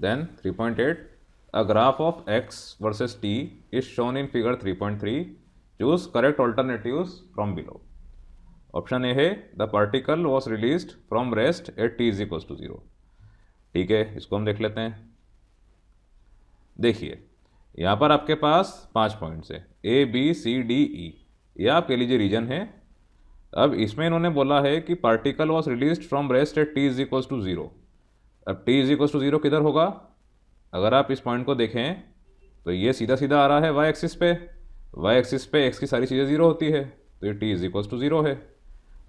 Then 3.8, a graph of x versus t is shown in figure 3.3. Choose correct alternatives from below. Option A है the particle was released from rest at T is equal to 0. ठीक है, इसको हम देख लेते हैं. देखिए, यहाँ पर आपके पास 5 पॉइंट्स है, A B C D E, ये आप कह लीजिए रीजन है. अब इसमें इन्होंने बोला है कि particle was released from rest at T is equal to 0. अब टी इज इक्वल टू 0 किधर होगा? अगर आप इस पॉइंट को देखें तो ये सीधा सीधा आ रहा है वाई एक्सिस पे. वाई एक्सिस पे एक्स की सारी चीज़ें 0 होती है, तो ये टी इज इक्वल टू 0 है.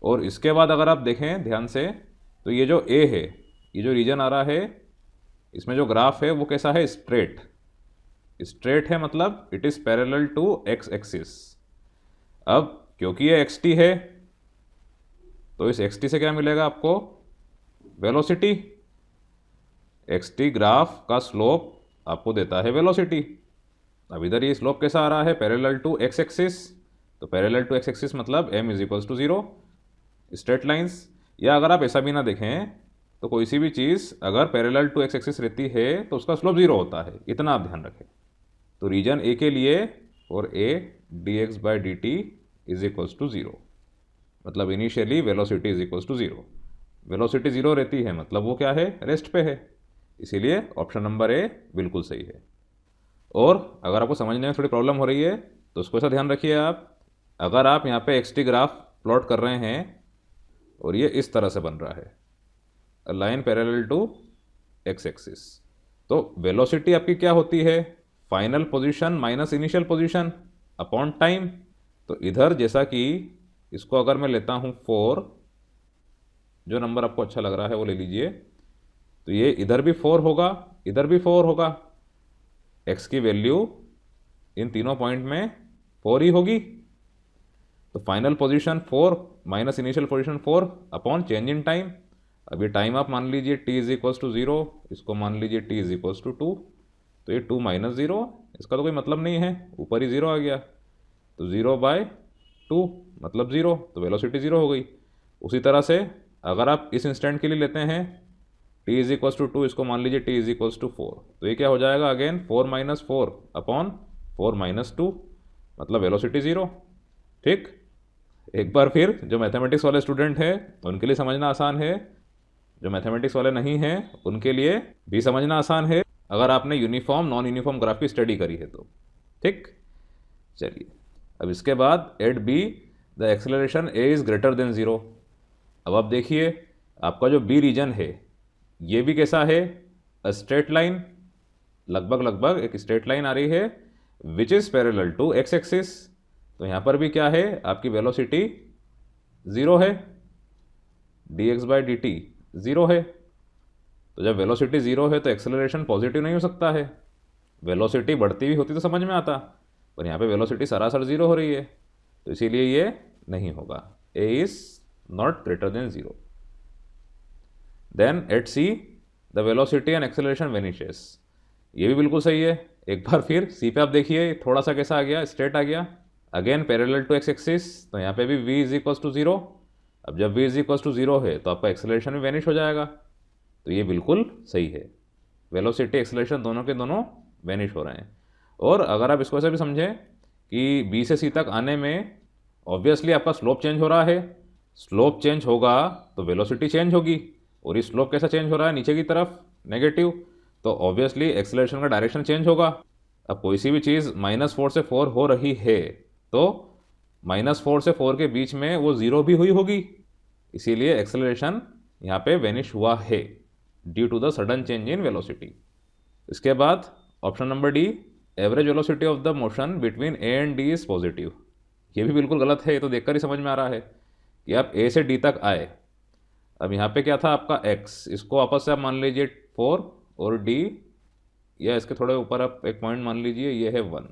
और इसके बाद अगर आप देखें ध्यान से, तो ये जो ए है, ये जो रीजन आ रहा है, इसमें जो ग्राफ है वो कैसा है? स्ट्रेट. स्ट्रेट है मतलब it is parallel to x axis. अब क्योंकि ये एक्स टी है, तो इस एक्स टी से क्या मिलेगा आपको? वेलोसिटी. एक्स टी ग्राफ का स्लोप आपको देता है वेलोसिटी. अब इधर ये स्लोप कैसा आ रहा है? Parallel to x axis. तो पैरेलल टू एक्स एक्सिस मतलब m is equals to 0. Straight lines, या अगर आप ऐसा भी ना देखें तो कोई सी भी चीज़ अगर पैरेलल टू एक्स एक्सिस रहती है तो उसका स्लोप 0 होता है, इतना आप ध्यान रखें. तो रीजन ए के लिए और A d x by d t is equals to 0, मतलब initially velocity is equals to 0. Velocity 0 रहती है मतलब वो क्या है? रेस्ट पे है. इसीलिए ऑप्शन नंबर ए बिल्कुल सही है. और अगर आपको समझने में थोड़ी प्रॉब्लम हो रही है तो उसको ऐसा ध्यान रखिए आप, अगर आप यहाँ पे एक्स टी ग्राफ प्लॉट कर रहे हैं और ये इस तरह से बन रहा है, a line parallel to x axis, तो वेलोसिटी आपकी क्या होती है? Final position minus initial position upon time. तो इधर जैसा कि इसको अगर मैं लेता हूँ 4, जो नंबर आपको अच्छा लग रहा है वो ले लीजिए, तो ये इधर भी 4 होगा, इधर भी 4 होगा. एक्स की वैल्यू इन तीनों पॉइंट में 4 ही होगी. तो final position 4 minus initial position 4 upon change in time. अभी टाइम आप मान लीजिए t इज इक्वल्स टू 0, इसको मान लीजिए t इज इक्वल्स टू 2. तो ये 2 माइनस 0, इसका तो कोई मतलब नहीं है, ऊपर ही 0 आ गया. तो 0 बाय 2 मतलब 0, तो वेलोसिटी 0 हो गई. उसी तरह से अगर आप इस इंस्टेंट के लिए लेते हैं t इज इक्वल्स टू 2, इसको मान लीजिए t इज इक्वल्स टू 4, तो ये क्या हो जाएगा? अगेन 4 माइनस 4 अपॉन 4 माइनस 2, मतलब वेलोसिटी 0. ठीक, एक बार फिर जो मैथमेटिक्स वाले स्टूडेंट हैं उनके लिए समझना आसान है, जो मैथमेटिक्स वाले नहीं हैं उनके लिए भी समझना आसान है, अगर आपने यूनिफॉर्म नॉन यूनिफॉर्म ग्राफ की स्टडी करी है तो. ठीक, चलिए अब इसके बाद at B the acceleration a is greater than 0. अब आप देखिए आपका जो बी रीजन है ये भी कैसा है? अ स्ट्रेट लाइन, लगभग लगभग एक स्ट्रेट लाइन आ रही है which is parallel to x axis. तो यहाँ पर भी क्या है? आपकी वेलोसिटी 0 है, D x by d T 0 है. तो जब वेलोसिटी 0 है तो एक्सेलरेशन पॉजिटिव नहीं हो सकता है. वेलोसिटी बढ़ती हुई होती तो समझ में आता, पर यहाँ पे वेलोसिटी सरासर 0 हो रही है, तो इसीलिए ये नहीं होगा. A is not greater than 0. Then at C the velocity and acceleration vanishes, ये भी बिल्कुल सही है. एक बार फिर सी पे आप देखिए थोड़ा सा कैसा आ गया? स्ट्रेट आ गया. Again parallel to x axis, तो यहाँ पे भी v इज इक्वल्स टू 0. अब जब v इज इक्वल्स टू 0 है तो आपका एक्सेलरेशन भी वैनिश हो जाएगा, तो ये बिल्कुल सही है. वेलोसिटी एक्सेलरेशन दोनों के दोनों वैनिश हो रहे हैं. और अगर आप इसको ऐसे भी समझें कि b से c तक आने में ऑब्वियसली आपका स्लोप चेंज हो रहा है. स्लोप चेंज होगा तो वेलोसिटी चेंज होगी, और ये स्लोप कैसा चेंज हो रहा है? नीचे की तरफ, नेगेटिव. तो ऑब्वियसली एक्सेलरेशन का डायरेक्शन चेंज होगा. अब कोई सी भी चीज़ -4 से 4 हो रही है तो -4 से 4 के बीच में वो 0 भी हुई होगी, इसीलिए एक्सेलरेशन यहाँ पे वेनिश हुआ है due to the sudden change in velocity. इसके बाद option number D, average velocity of the motion between A and D is positive. ये भी बिल्कुल गलत है, ये तो देखकर ही समझ में आ रहा है कि आप ए से डी तक आए. अब यहाँ पे क्या था आपका x, इसको आपस से आप मान लीजिए 4, और d या इसके थोड़े ऊपर आप एक पॉइंट मान लीजिए ये है 1.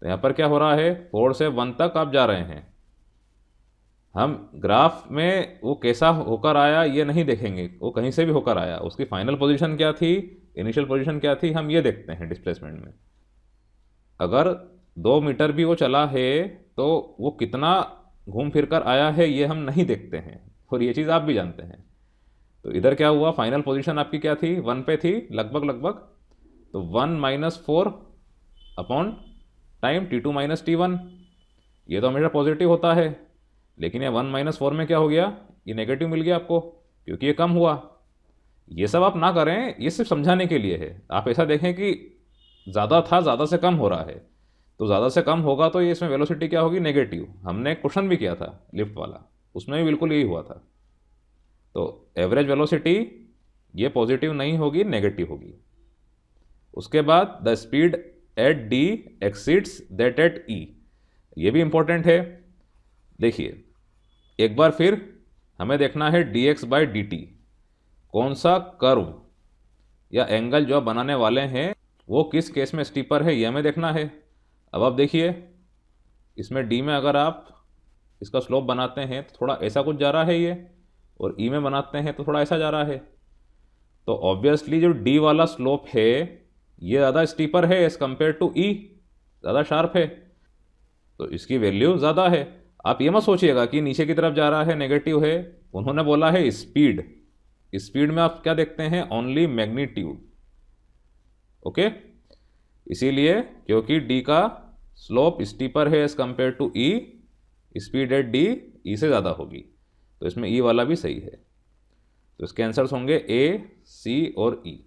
तो यहाँ पर क्या हो रहा है? 4 से 1 तक आप जा रहे हैं. हम ग्राफ में वो कैसा होकर आया ये नहीं देखेंगे, वो कहीं से भी होकर आया, उसकी फाइनल पोजीशन क्या थी, इनिशियल पोजीशन क्या थी, हम ये देखते हैं डिस्प्लेसमेंट में. अगर 2 मीटर भी वो चला है तो वो कितना घूम फिर कर आया है ये हम नहीं देखते हैं, और ये चीज़ आप भी जानते हैं. तो इधर क्या हुआ, फाइनल पोजीशन आपकी क्या थी, 1 पे थी लगभग, तो 1 minus 4 upon time T2 minus T1, ये तो हमेशा पॉजिटिव होता है, लेकिन ये 1 माइनस 4 में क्या हो गया, ये नेगेटिव मिल गया आपको क्योंकि ये कम हुआ। ये सब आप ना करें, ये सिर्फ समझाने के लिए है। आप ऐसा देखें कि ज़्यादा था, ज़्यादा से कम हो रहा है, तो ज़्यादा से कम होगा तो ये इसमें वेलोसिटी क्या होगी, नेगेटिव। हमने एक क्वेश्चन भी किया था लिफ्ट वाला, उसमें भी बिल्कुल यही हुआ था। तो एवरेज वेलोसिटी ये पॉजिटिव नहीं होगी, नेगेटिव होगी। उसके बाद the speed at D exceeds that at E, ये भी इंपॉर्टेंट है। देखिए एक बार फिर हमें देखना है D x by d T, कौन सा कर्व या एंगल जो आप बनाने वाले हैं वो किस केस में स्टीपर है, ये हमें देखना है। अब आप देखिए इसमें डी में अगर आप इसका स्लोप बनाते हैं तो थोड़ा ऐसा कुछ जा रहा है ये, और ई में बनाते हैं तो थोड़ा ऐसा जा रहा है। तो ऑब्वियसली जो डी वाला स्लोप है ये ज़्यादा स्टीपर है एज़ कम्पेयर टू ई, ज़्यादा शार्प है, तो इसकी वैल्यू ज़्यादा है। आप ये मत सोचिएगा कि नीचे की तरफ जा रहा है, नेगेटिव है। उन्होंने बोला है स्पीड, स्पीड में आप क्या देखते हैं, ओनली मैग्नीट्यूड। ओके, इसीलिए क्योंकि डी का स्लोप स्टीपर है as compare to E, speed at D E से ज़्यादा होगी, तो इसमें ई वाला भी सही है। तो इसके आंसर्स होंगे ए, सी और ई।